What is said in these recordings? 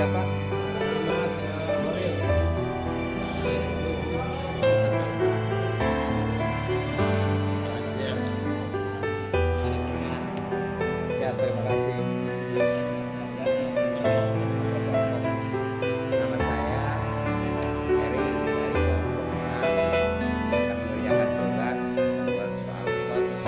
siapa? Siap, terima kasih. Nama saya Heri dari Kelompok 6 akan mengerjakan tugas buat soal coach.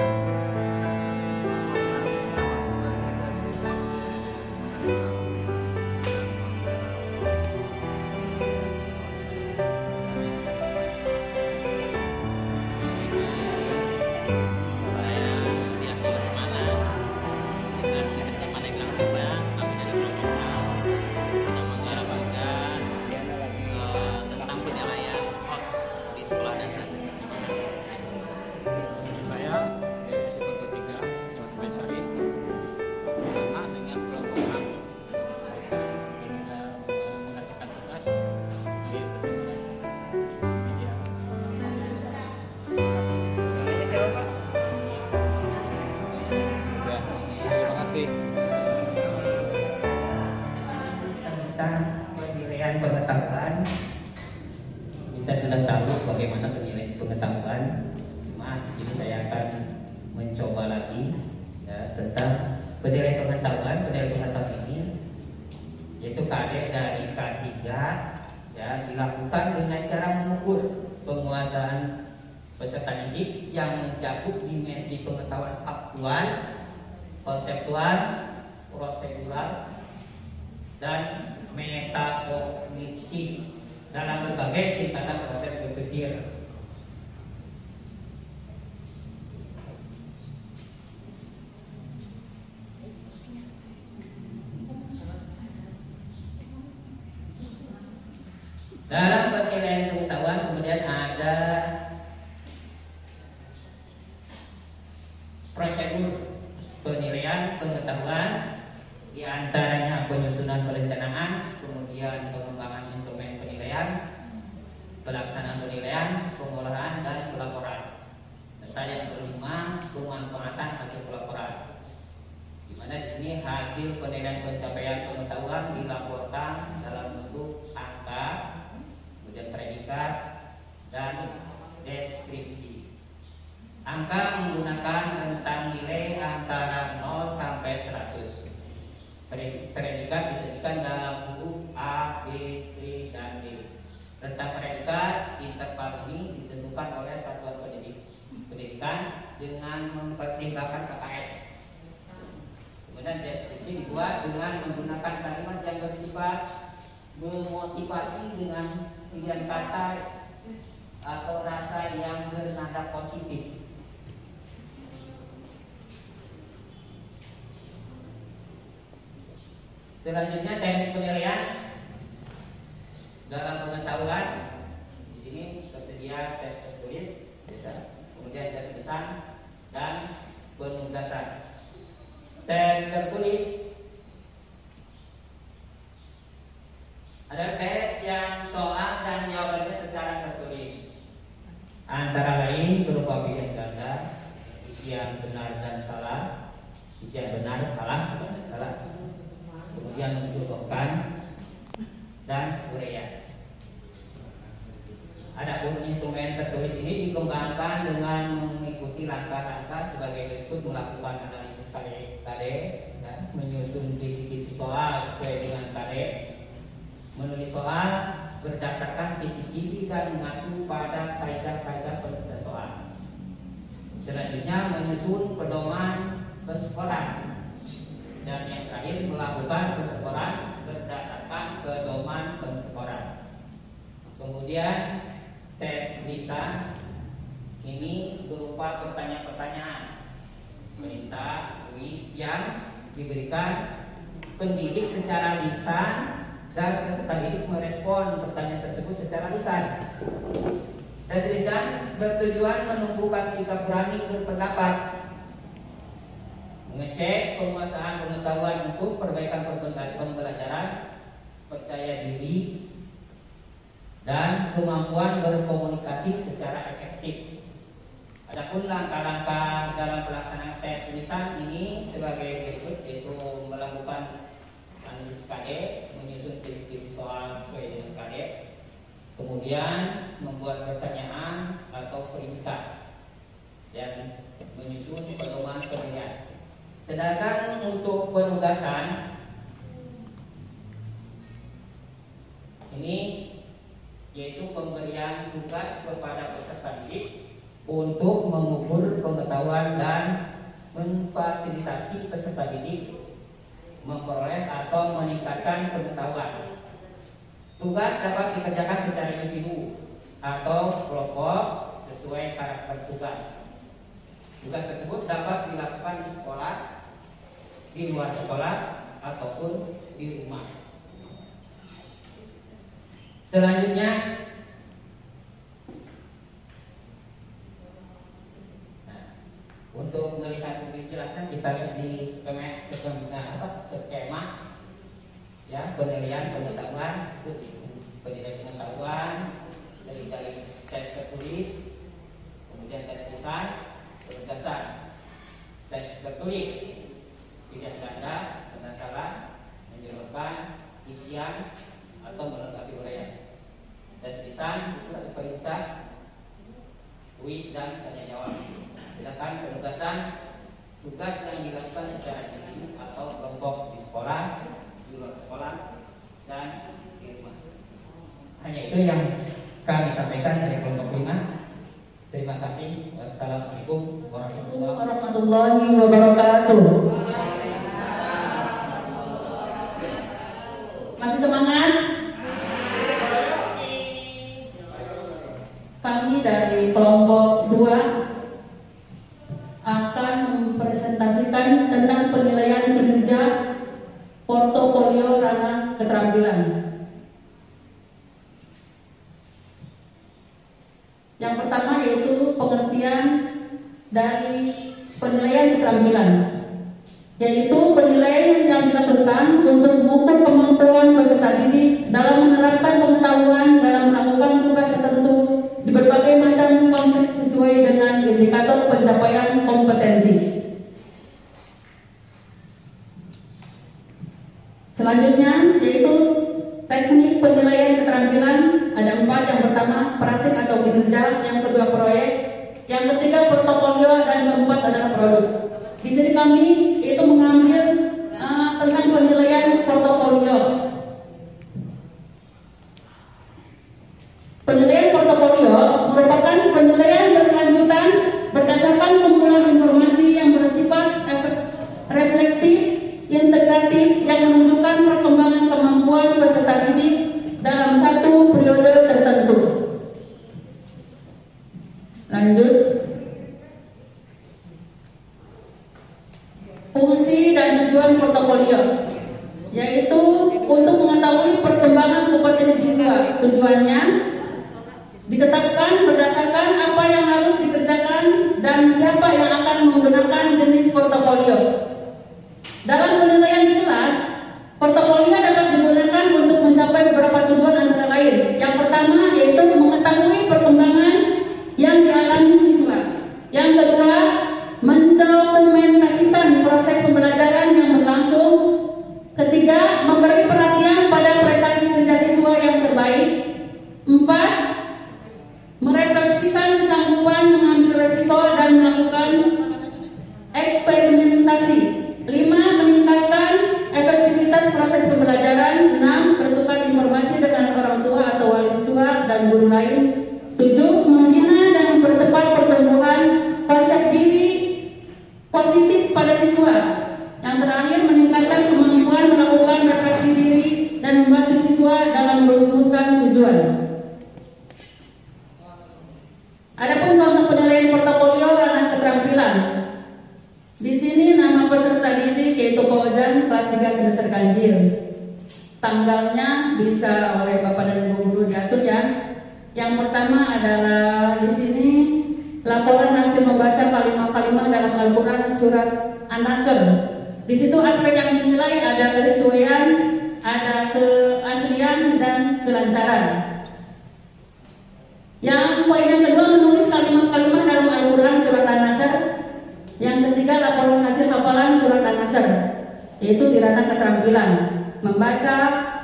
Saya SPK 3 Jawa Sari bersama dengan kelompok 6 mengerjakan tugas di media. Ya, terima kasih. Tentang penilaian pengetahuan, kita sudah tahu bagaimana penilaian pengetahuan. Cuma di sini saya akan mencoba lagi ya, tentang penilaian pengetahuan. Penilaian pengetahuan ini yaitu KD dari K3 ya, dilakukan dengan cara mengukur penguasaan peserta didik yang mencakup dimensi pengetahuan aktual, konseptual, prosedural, dan metakognisi dalam berbagai tingkatan proses berpikir. Dalam penilaian pengetahuan kemudian ada prosedur penilaian pengetahuan, di antaranya penyusunan perencanaan, kemudian pengembangan instrumen penilaian, pelaksanaan penilaian, pengolahan dan pelaporan. Serta yang kelima, pemanfaatan hasil pelaporan. Di mana di sini hasil penilaian pencapaian pengetahuan dilaporkan dalam bentuk angka, kemudian predikat dan deskripsi. Angka menggunakan rentang nilai antara 0 sampai 100. Predikat disebutkan dalam huruf A, B, C, dan D. Rentang predikat interval ini ditentukan oleh satuan pendidikan dengan mempertimbangkan KKS. Kemudian deskripsi dibuat dengan menggunakan kalimat yang bersifat memotivasi dengan pilihan kata atau rasa yang bernada positif. Selanjutnya teknik penilaian dalam pengetahuan. Di sini tersedia tes tertulis, kemudian tes lisan dan penugasan. Tes tertulis adalah tes yang soal dan jawabannya secara tertulis, antara lain berupa pilihan ganda, isian benar dan salah, isian benar, salah, kemudian menunjukkan dan uraian. Adapun instrumen tertulis ini dikembangkan dengan mengikuti langkah-langkah sebagai berikut: melakukan analisis KD, ya, menyusun kisi-kisi soal sesuai dengan KD, menulis soal berdasarkan kisi-kisi dan mengacu pada kaidah-kaidah penulisan soal. Selanjutnya menyusun pedoman penskoran. Dan yang terakhir melakukan penskoran berdasarkan pedoman penskoran. Kemudian tes lisan ini berupa pertanyaan-pertanyaan perintah kuis yang diberikan pendidik secara lisan dan peserta didik merespon pertanyaan tersebut secara lisan. Tes lisan bertujuan menumbuhkan sikap berani berpendapat, mengecek penguasaan pengetahuan untuk perbaikan pembelajaran, percaya diri, dan kemampuan berkomunikasi secara efektif. Adapun langkah-langkah dalam pelaksanaan tes lisan ini sebagai berikut, yaitu melakukan analisis KD, menyusun kisi-kisi soal sesuai dengan KD, kemudian membuat pertanyaan atau perintah dan menyusun pedoman penilaian. Sedangkan untuk penugasan ini yaitu pemberian tugas kepada peserta didik untuk mengukur pengetahuan dan memfasilitasi peserta didik memperoleh atau meningkatkan pengetahuan. Tugas dapat dikerjakan secara individu atau kelompok sesuai karakter tugas. Tugas tersebut dapat dilakukan di sekolah, di luar sekolah, ataupun di rumah. Selanjutnya, untuk melihat lebih jelasnya kita lihat di skema ya, penilaian pengetahuan, penilaian pengetahuan dari tes tertulis, kemudian tes lisan, penugasan. Tes tertulis pilihan ganda, benar salah, menjawabkan isian atau melengkapi uraian. Tes lisan itu ada perintah, kuis dan tanya jawab. Sedangkan penugasan tugas yang dilakukan secara individu atau kelompok di sekolah, di luar sekolah, dan di rumah. Hanya itu yang kami sampaikan dari kelompok 5. Terima kasih. Wassalamualaikum warahmatullahi wabarakatuh. Masih semangat? Kami dari kelompok 2 akan mempresentasikan tentang penilaian kinerja portofolio ranah keterampilan. Yang pertama yaitu pengertian dari penilaian keterampilan, yaitu penilaian yang dilakukan untuk mengukur kemampuan peserta didik dalam menerapkan pengetahuan dalam melakukan tugas tertentu di berbagai macam konteks sesuai dengan indikator pencapaian kompetensi. Selanjutnya yaitu teknik penilaian keterampilan. Ada 4. Yang pertama praktik atau kinerja, yang kedua proyek, yang ketiga portofolio, dan keempat adalah produk. Di sini kami itu mengambil tentang penilaian portofolio. Penilaian portofolio merupakan penilaian berkelanjutan berdasarkan kumpulan informasi yang bersifat reflektif, integratif, yang menunjukkan perkembangan kemampuan peserta didik dalam satu periode tertentu. Lanjut. Fungsi dan tujuan portofolio yaitu untuk mengetahui perkembangan kompetensi siswa. Tujuannya ditetapkan berdasarkan apa yang harus dikerjakan dan siapa yang akan menggunakan jenis portofolio. Dalam penilaian di kelas, portofolio dapat digunakan untuk mencapai beberapa tujuan antara lain. Yang pertama yaitu mengetahui perkembangan yang dialami siswa. Yang kedua, mendokumentasikan proses pembelajaran yang berlangsung. Ketiga, memberi perhatian pada prestasi kerja siswa yang terbaik. 4, merefleksikan kesanggupan mengambil resiko dan melakukan eksperimentasi. 5, meningkatkan efektivitas proses pembelajaran. 6, bertukar informasi dengan orang tua atau wali siswa dan guru lain. 7, membina dan mempercepat pertumbuhan konsep diri positif pada siswa. Yang terakhir, meningkatkan kemampuan melakukan refleksi diri dan membantu siswa dalam merumuskan tujuan. Adapun contoh penilaian portofolio ranah keterampilan. Di sini nama peserta didik yaitu Pawajan kelas 3 semester ganjil. Tanggalnya bisa oleh Bapak dan Ibu guru diatur ya. Yang pertama adalah di sini laporan hasil membaca kalimat-kalimat dalam Al-Quran surat An-Nasr. Di situ aspek yang dinilai ada kesesuaian, ada keaslian dan kelancaran. Yang poin yang kedua menulis kalimat-kalimat dalam Al-Quran surat An-Nasr. Yang ketiga laporan hasil hafalan surat An-Nasr, yaitu di ranah keterampilan. membaca,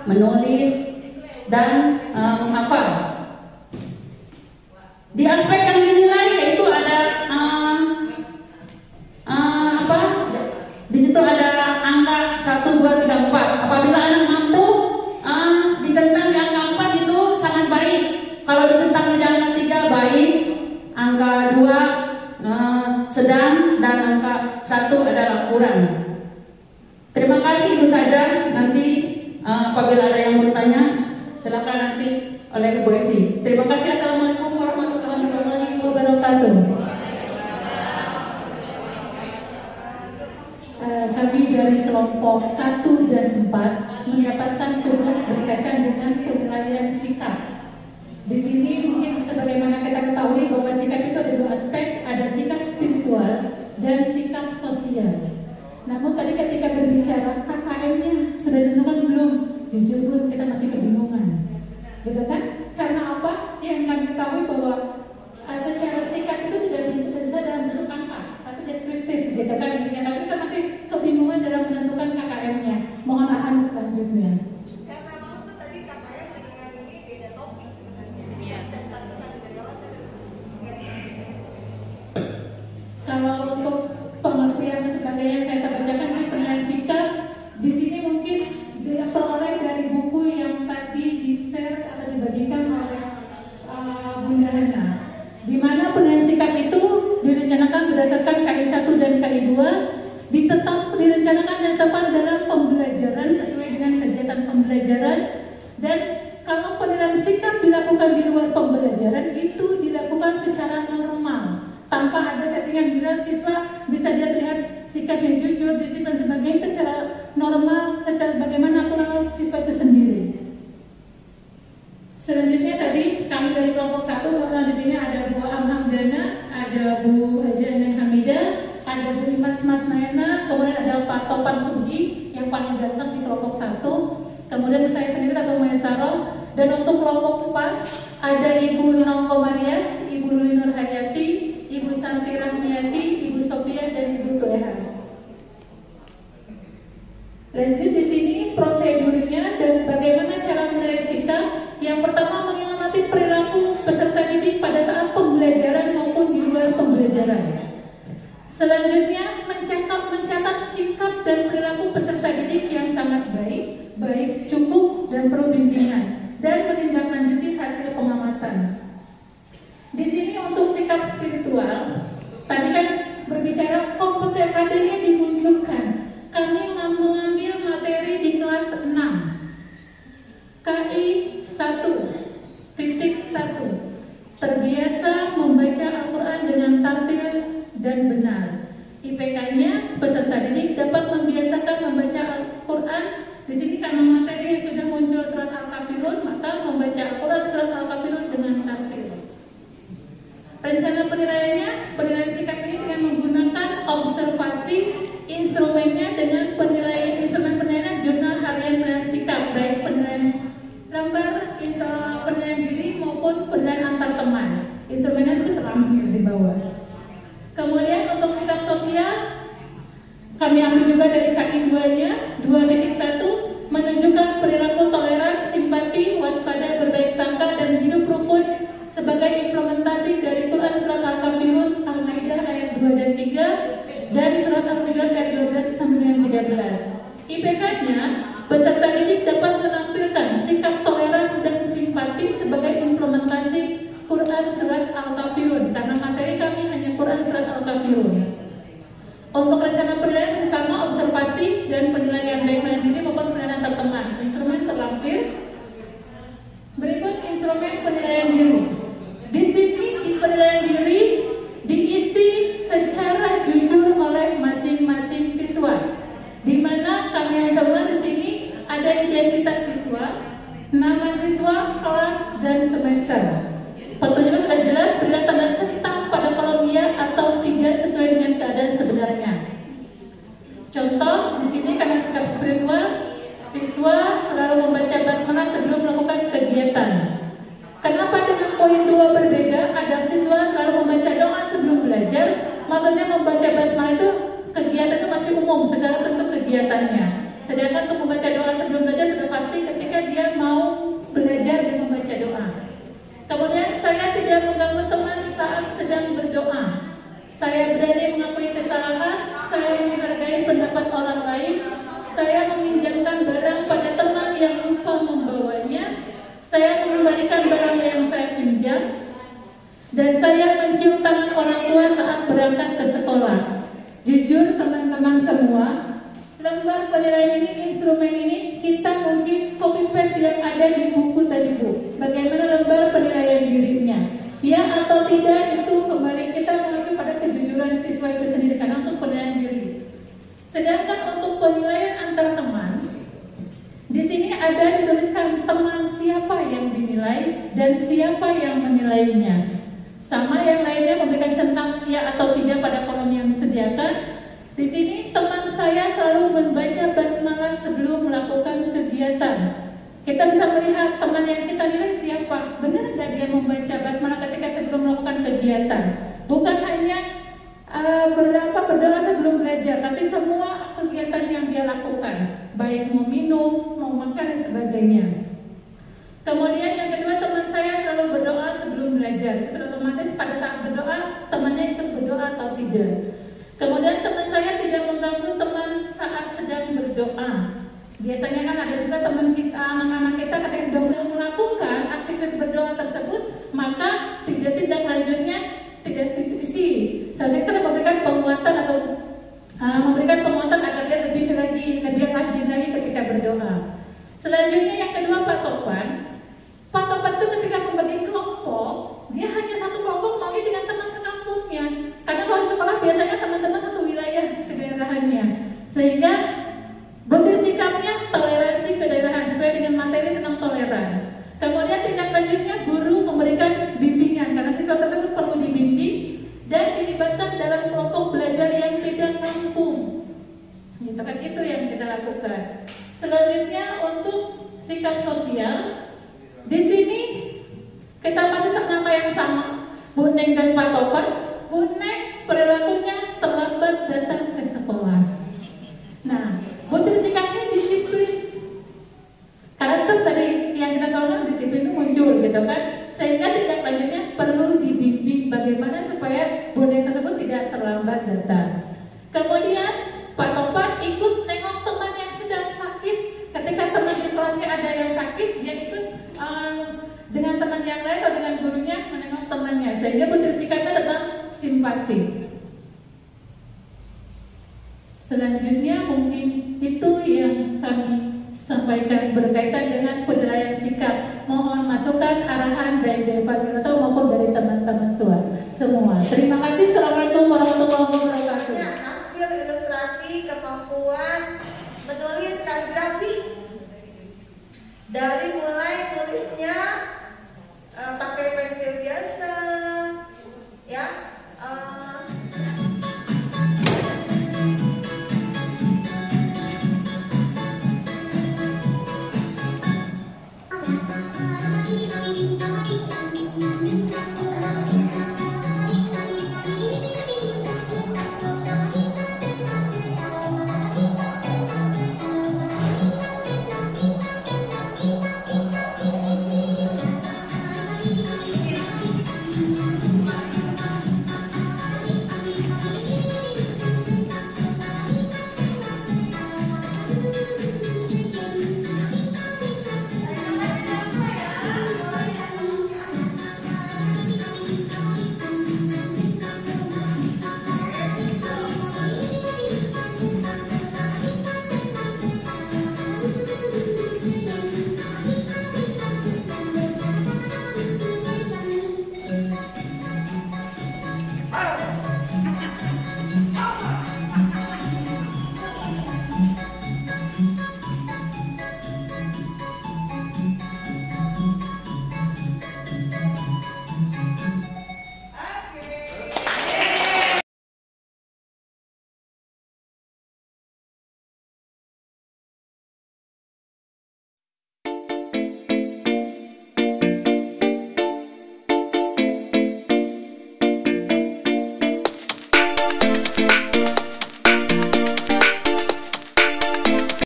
menulis, dan menghafal. Di aspek yang dinilai yaitu ada di situ ada angka 1, 2, 3, 4. Apabila anak mampu dicentang di angka 4 itu sangat baik. Kalau dicentang di angka 3 baik, angka 2 sedang, dan angka 1 adalah kurang. Terima kasih, itu saja. Nanti apabila ada yang bertanya, silakan nanti oleh Ibu Esi. Terima kasih. Assalamualaikum warahmatullahi wabarakatuh. Kami dari kelompok 1 dan 4 mendapatkan tugas berkaitan dengan penilaian sikap. Di sini mungkin sebagaimana kita ketahui bahwa sikap itu ada 2 aspek, ada sikap spiritual dan sikap sosial. Namun tadi ketika berbicara KKM-nya sudah ditentukan belum? Jujur belum, kita masih kebingungan, gitu kan? Karena apa? Yang kami ketahui bahwa secara sikap itu tidak bisa dalam bentuk angka, tapi deskriptif, gitu kan? Intinya, tapi kita masih kebingungan dalam menentukan KKM-nya. Mohon arahan selanjutnya. Kalau untuk pengertian dan sebagainya yang saya bacakan dari penilaian sikap, di sini mungkin diperoleh dari buku yang tadi di-share atau dibagikan oleh Bunda Hana, di mana penilaian sikap itu direncanakan berdasarkan KI 1 dan KI 2, direncanakan dan ditetapkan dalam pembelajaran sesuai dengan kegiatan pembelajaran, dan kalau penilaian sikap dilakukan di luar pembelajaran itu dilakukan secara normal tanpa ada settingan bila siswa bisa dilihat sikap yang jujur, disiplin dan sebagainya, itu secara normal, secara bagaimana aturan siswa itu sendiri. Selanjutnya tadi kami dari kelompok 1, di sini ada Bu Amhamdana, ada Bu Haji Anang Hamidah, ada Bu Mas Nayana, kemudian ada Pak Topan Sugi yang paling ganteng di kelompok 1, kemudian saya sendiri atau Maesaro, dan untuk kelompok 4 ada Ibu Nurong Komariah, Ibu Luli Nur Hayati, Ibu Samsira Miyati, Ibu Sophia, dan Ibu Toeha. Lanjut di sini prosedurnya dan bagaimana cara menilai sikap. Yang pertama, mengamati perilaku peserta didik pada saat pembelajaran maupun di luar pembelajaran. Selanjutnya, mencatat sikap dan perilaku peserta didik yang sangat baik, cukup, dan perlu bimbingan, dan menindaklanjuti hasil pengamatan. Di sini untuk sikap spiritual, tadi kan berbicara kompetensi kadernya dimunculkan. Kami mengambil materi di kelas 6, KI 1.1, terbiasa membaca Al-Quran dengan tartil dan benar. IPK-nya peserta didik dapat membiasakan membaca Al-Quran. Di sini karena materi sudah muncul surat Al-Kafirun, maka membaca Al-Quran surat Al-Kafirun dengan tartil. Rencana penilaiannya, penilaian sikap ini dengan menggunakan observasi, instrumennya dengan instrumen penilaian jurnal harian penilaian sikap, baik penilaian lembar, penilaian diri maupun penilaian antar teman. Instrumennya itu terampil di bawah. Kemudian untuk sikap sosial, kami ambil juga dari KI 2-nya, 2.1, menunjukkan perilaku toleran, simpati, waspada, berbaik sangka, dan hidup rukun sebagai implementasi dari Quran Surat Al-Kafirun, Al-Maidah ayat 2 dan 3, dan Surat Al-Hujurat ayat 12 sampai 13. IPK-nya, peserta didik dapat menampilkan sikap toleran dan simpati sebagai implementasi Quran Surat Al-Kafirun, karena materi kami hanya Quran Surat Al-Kafirun. Untuk rencana penilaian sama observasi dan penilaian baik penilaian diri maupun penilaian antar teman. Instrumen terlampir. Berikut instrumen penilaian diri. Di sini di penilaian diri diisi secara jujur oleh masing-masing siswa. Di mana kami coba di sini ada identitas siswa, nama siswa, kelas, dan semester. Petunjuknya sudah jelas, berikan tanda centang pada kolom ya atau tidak sesuai dengan keadaan sebenarnya. Contoh di sini karena sikap spiritual, siswa selalu membaca basmalah sebelum melakukan kegiatan. Kenapa dengan poin 2 berbeda? Ada siswa selalu membaca doa sebelum belajar. Maksudnya membaca basmalah itu kegiatan itu masih umum, segala bentuk kegiatannya. Sedangkan untuk membaca doa sebelum belajar mengembalikan barang yang saya pinjam, dan saya mencium tangan orang tua saat berangkat ke sekolah. Jujur teman-teman semua, lembar penilaian ini, instrumen ini, kita mungkin copy paste yang ada di buku tadi Bu. Bagaimana lembar penilaian dirinya? Ya atau tidak, itu kembali kita mengacu pada kejujuran siswa itu sendiri karena untuk penilaian diri. Sedangkan untuk penilaian antar teman, di sini ada dituliskan teman siapa yang dinilai dan siapa yang menilainya. Sama yang lainnya memberikan centang ya atau tidak pada kolom yang disediakan. Di sini teman saya selalu membaca basmalah sebelum melakukan kegiatan. Kita bisa melihat teman yang kita nilai siapa. Benar nggak dia membaca basmalah ketika sebelum melakukan kegiatan? Bukan hanya berdoa sebelum belajar, tapi semua kegiatan yang dia lakukan, baik mau minum, mau makan dan sebagainya. Kemudian yang kedua, teman saya selalu berdoa sebelum belajar. Itu otomatis pada saat berdoa, temannya ikut berdoa atau tidak. Kemudian teman saya tidak mengganggu teman saat sedang berdoa. Biasanya kan ada juga teman kita, anak-anak kita ketika sedang melakukan aktivitas berdoa tersebut, maka tindak lanjutnya tidak diisi. Saya kita memberikan penguatan atau memberikan penguatan agar dia lebih rajin lagi ketika berdoa. Selanjutnya yang kedua, Pak Topan. Pak Topan itu ketika membagi kelompok, dia hanya satu kelompok maunya dengan teman sekampungnya. Karena kalau di sekolah biasanya teman-teman satu wilayah kedaerahannya. Sehingga bentuk sikapnya toleransi kedaerahan sesuai dengan materi tentang toleran. Kemudian tindak lanjutnya guru memberikan bimbingan karena siswa tersebut perlu dibimbing dan dilibatkan dalam kelompok belajar yang tidak mampu. Gitu kan, itu yang kita lakukan. Selanjutnya untuk sikap sosial, di sini kita masih nama yang sama, Bu Neng dan Pak Topan. Bu Neng perilakunya terlambat datang ke sekolah. Nah, butir sikapnya disiplin. Karakter tadi yang kita tahu kan disiplin itu muncul gitu kan, sehingga tindak lanjutnya perlu dibimbing bagaimana supaya Bu Neng tersebut tidak terlambat datang. Kemudian Pak Topan ikut nengok teman yang sedang sakit. Ketika teman di kelasnya ada yang sakit, dia ikut dengan teman yang lain atau dengan gurunya menengok temannya, sehingga butir sikapnya tetap simpati. Selanjutnya mungkin itu yang kami sampaikan berkaitan dengan penilaian sikap. Mohon masukan, arahan baik dari fasilitator maupun dari teman-teman semua. Terima kasih. Assalamualaikum warahmatullahi wabarakatuh. Hasil ilustrasi kemampuan menulis kaligrafi dari mulai tulisnya pakai pensil biasa, ya. Thank you.